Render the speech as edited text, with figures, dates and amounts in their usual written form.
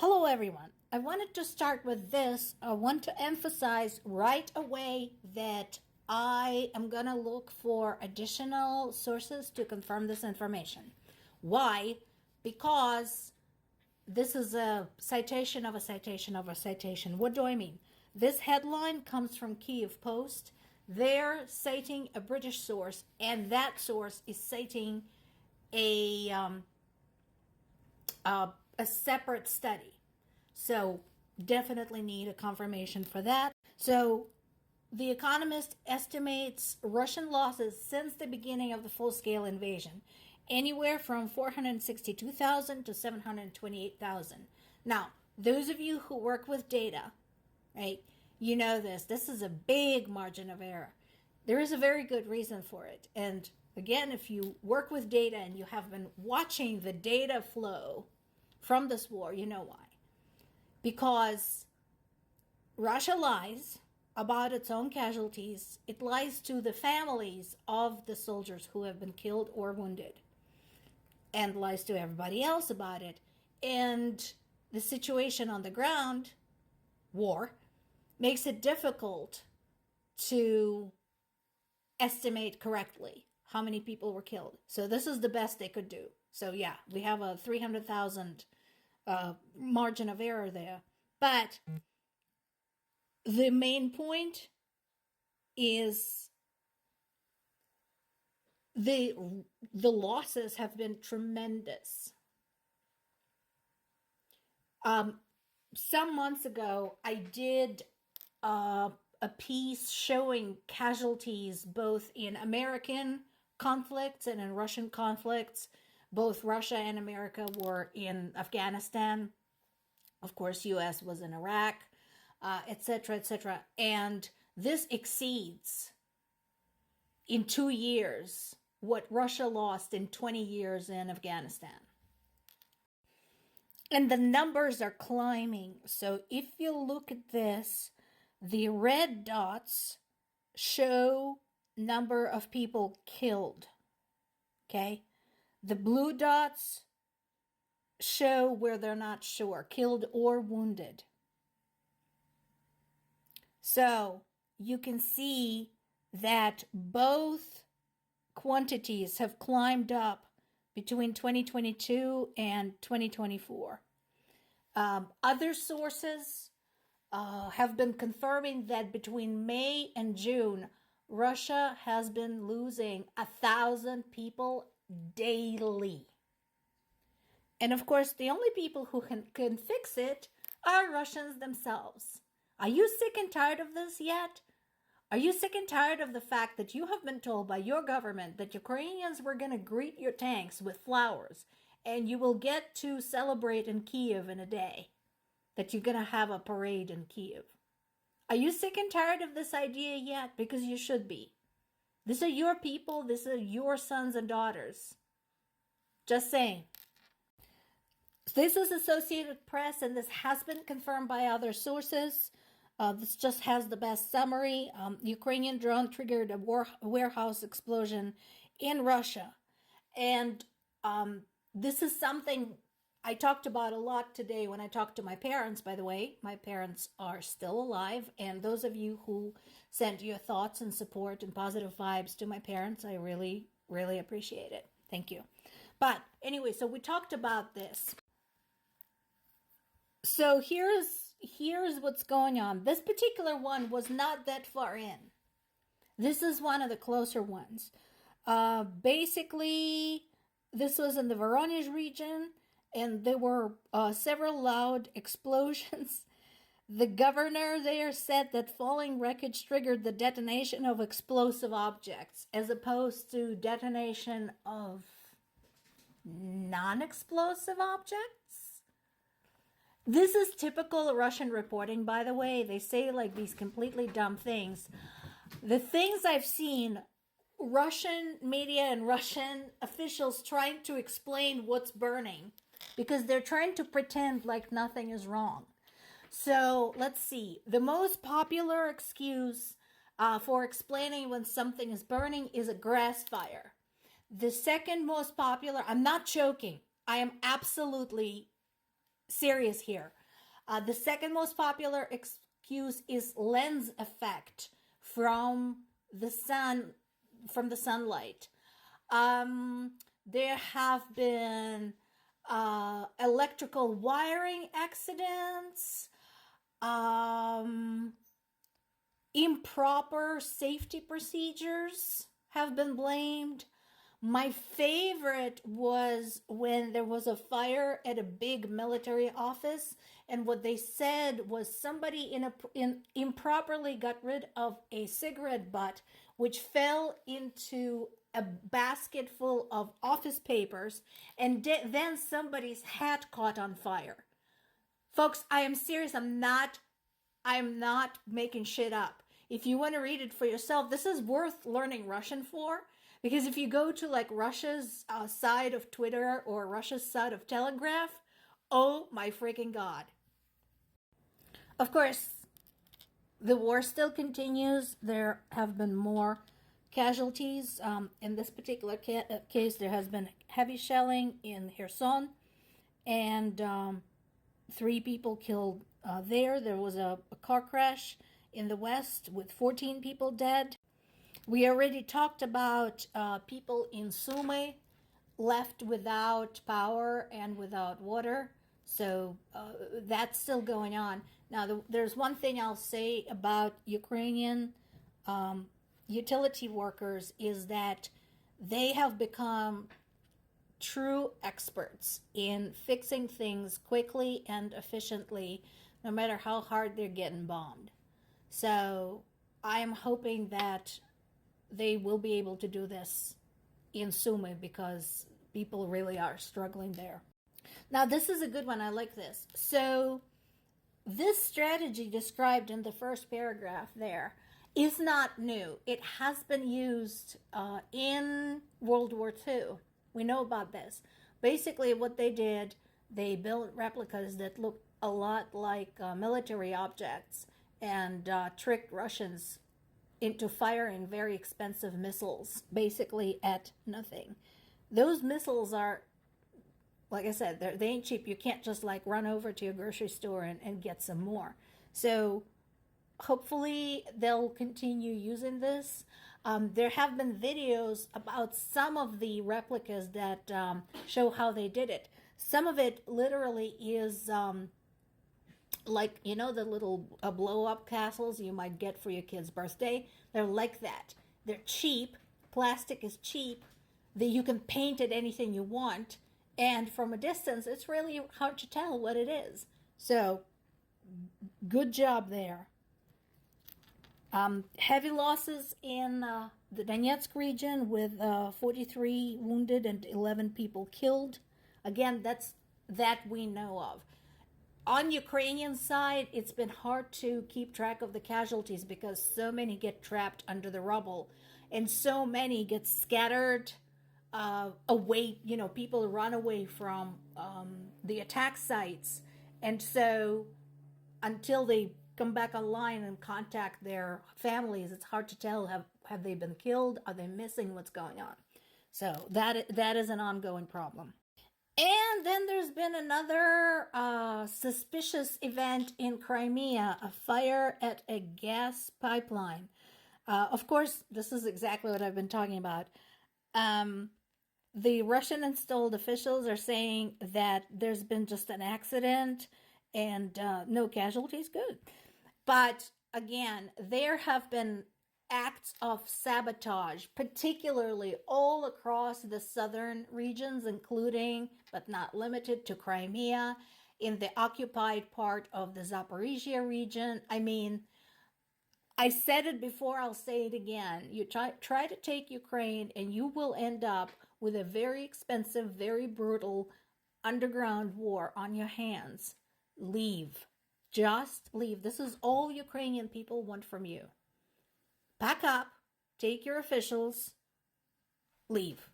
Hello, everyone. I wanted to start with this. I want to emphasize right away that I am going to look for additional sources to confirm this information. Why? Because this is a citation of a citation of a citation. What do I mean? This headline comes from Kyiv Post. They're citing a British source, and that source is citing a a separate study. So definitely need a confirmation for that. So The Economist estimates Russian losses since the beginning of the full-scale invasion, anywhere from 462,000 to 728,000. Now, those of you who work with data, right, you know this. This is a big margin of error. There is a very good reason for it. And again, if you work with data and you have been watching the data flow from this war, you know why. Because Russia lies about its own casualties. It lies to the families of the soldiers who have been killed or wounded, and lies to everybody else about it. And the situation on the ground, war, makes it difficult to estimate correctly how many people were killed. So this is the best they could do. So yeah, we have a 300,000 margin of error there. But the main point is the losses have been tremendous. Some months ago, I did a piece showing casualties both in American conflicts and in Russian conflicts. Both Russia and America were in Afghanistan. Of course, U.S. was in Iraq, etc., etc. And this exceeds, in 2 years, what Russia lost in 20 years in Afghanistan. And the numbers are climbing. So if you look at this, the red dots show number of people killed. Okay? The blue dots show where they're not sure, killed or wounded. So you can see that both quantities have climbed up between 2022 and 2024. Other sources have been confirming that between May and June, Russia has been losing 1,000 people daily. And of course, the only people who can fix it are Russians themselves. Are you sick and tired of this yet? Are you sick and tired of the fact that you have been told by your government that Ukrainians were going to greet your tanks with flowers and you will get to celebrate in Kyiv in a day? That you're going to have a parade in Kyiv? Are you sick and tired of this idea yet? Because you should be. These are your people. These are your sons and daughters. Just saying. This is Associated Press, and this has been confirmed by other sources. This just has the best summary. Ukrainian drone triggered a warehouse explosion in Russia. And this is something I talked about a lot today when I talked to my parents, by the way. My parents are still alive. And those of you who sent your thoughts and support and positive vibes to my parents, I really, really appreciate it. Thank you. But anyway, so we talked about this. So here's what's going on. This particular one was not that far in. This is one of the closer ones. Basically, this was in the Voronezh region, and there were several loud explosions. The governor there said that falling wreckage triggered the detonation of explosive objects, as opposed to detonation of non-explosive objects. This is typical Russian reporting, by the way. They say like these completely dumb things. The things I've seen, Russian media and Russian officials trying to explain what's burning because they're trying to pretend like nothing is wrong. So let's see. The most popular excuse for explaining when something is burning is a grass fire. The second most popular, I'm not joking, I am absolutely serious here. The second most popular excuse is lens effect from the sun, from the sunlight. There have been electrical wiring accidents, improper safety procedures have been blamed. My favorite was when there was a fire at a big military office, and what they said was somebody improperly got rid of a cigarette butt, which fell into a basket full of office papers, and then somebody's hat caught on fire. Folks, I am serious. I'm not making shit up. If you want to read it for yourself, this is worth learning Russian for. Because if you go to like Russia's side of Twitter or Russia's side of Telegraph, oh my freaking God. Of course, the war still continues. There have been more casualties. In this particular case, there has been heavy shelling in Kherson, and 3 people killed there. There was a car crash in the west with 14 people dead. We already talked about people in Sumy left without power and without water. So that's still going on. Now, there's one thing I'll say about Ukrainian utility workers is that they have become true experts in fixing things quickly and efficiently, no matter how hard they're getting bombed. So I am hoping that they will be able to do this in Sumy because people really are struggling there. Now, this is a good one. I like this. So this strategy described in the first paragraph there is not new. It has been used in World War II. We know about this. Basically, what they did, they built replicas that looked a lot like military objects and tricked Russians into firing very expensive missiles, basically at nothing. Those missiles are, like I said, they ain't cheap. You can't just like run over to your grocery store and get some more. So hopefully they'll continue using this. There have been videos about some of the replicas that show how they did it. Some of it literally is like, you know, the little blow-up castles you might get for your kid's birthday. They're like that. They're cheap. Plastic is cheap. You can paint it anything you want. And from a distance, it's really hard to tell what it is. So, good job there. Heavy losses in the Donetsk region with 43 wounded and 11 people killed. Again, that we know of. On Ukrainian side, it's been hard to keep track of the casualties because so many get trapped under the rubble and so many get scattered away. You know, people run away from the attack sites. And so until they come back online and contact their families, it's hard to tell, have they been killed? Are they missing? What's going on? So that is an ongoing problem. And then there's been another suspicious event in Crimea, a fire at a gas pipeline. Of course, this is exactly what I've been talking about. The Russian-installed officials are saying that there's been just an accident and no casualties. Good. But again, there have been acts of sabotage, particularly all across the southern regions, including, but not limited to, Crimea, in the occupied part of the Zaporizhia region. I mean, I said it before, I'll say it again. You try to take Ukraine and you will end up with a very expensive, very brutal underground war on your hands. Leave. Just leave. This is all Ukrainian people want from you. Pack up, take your officials, leave.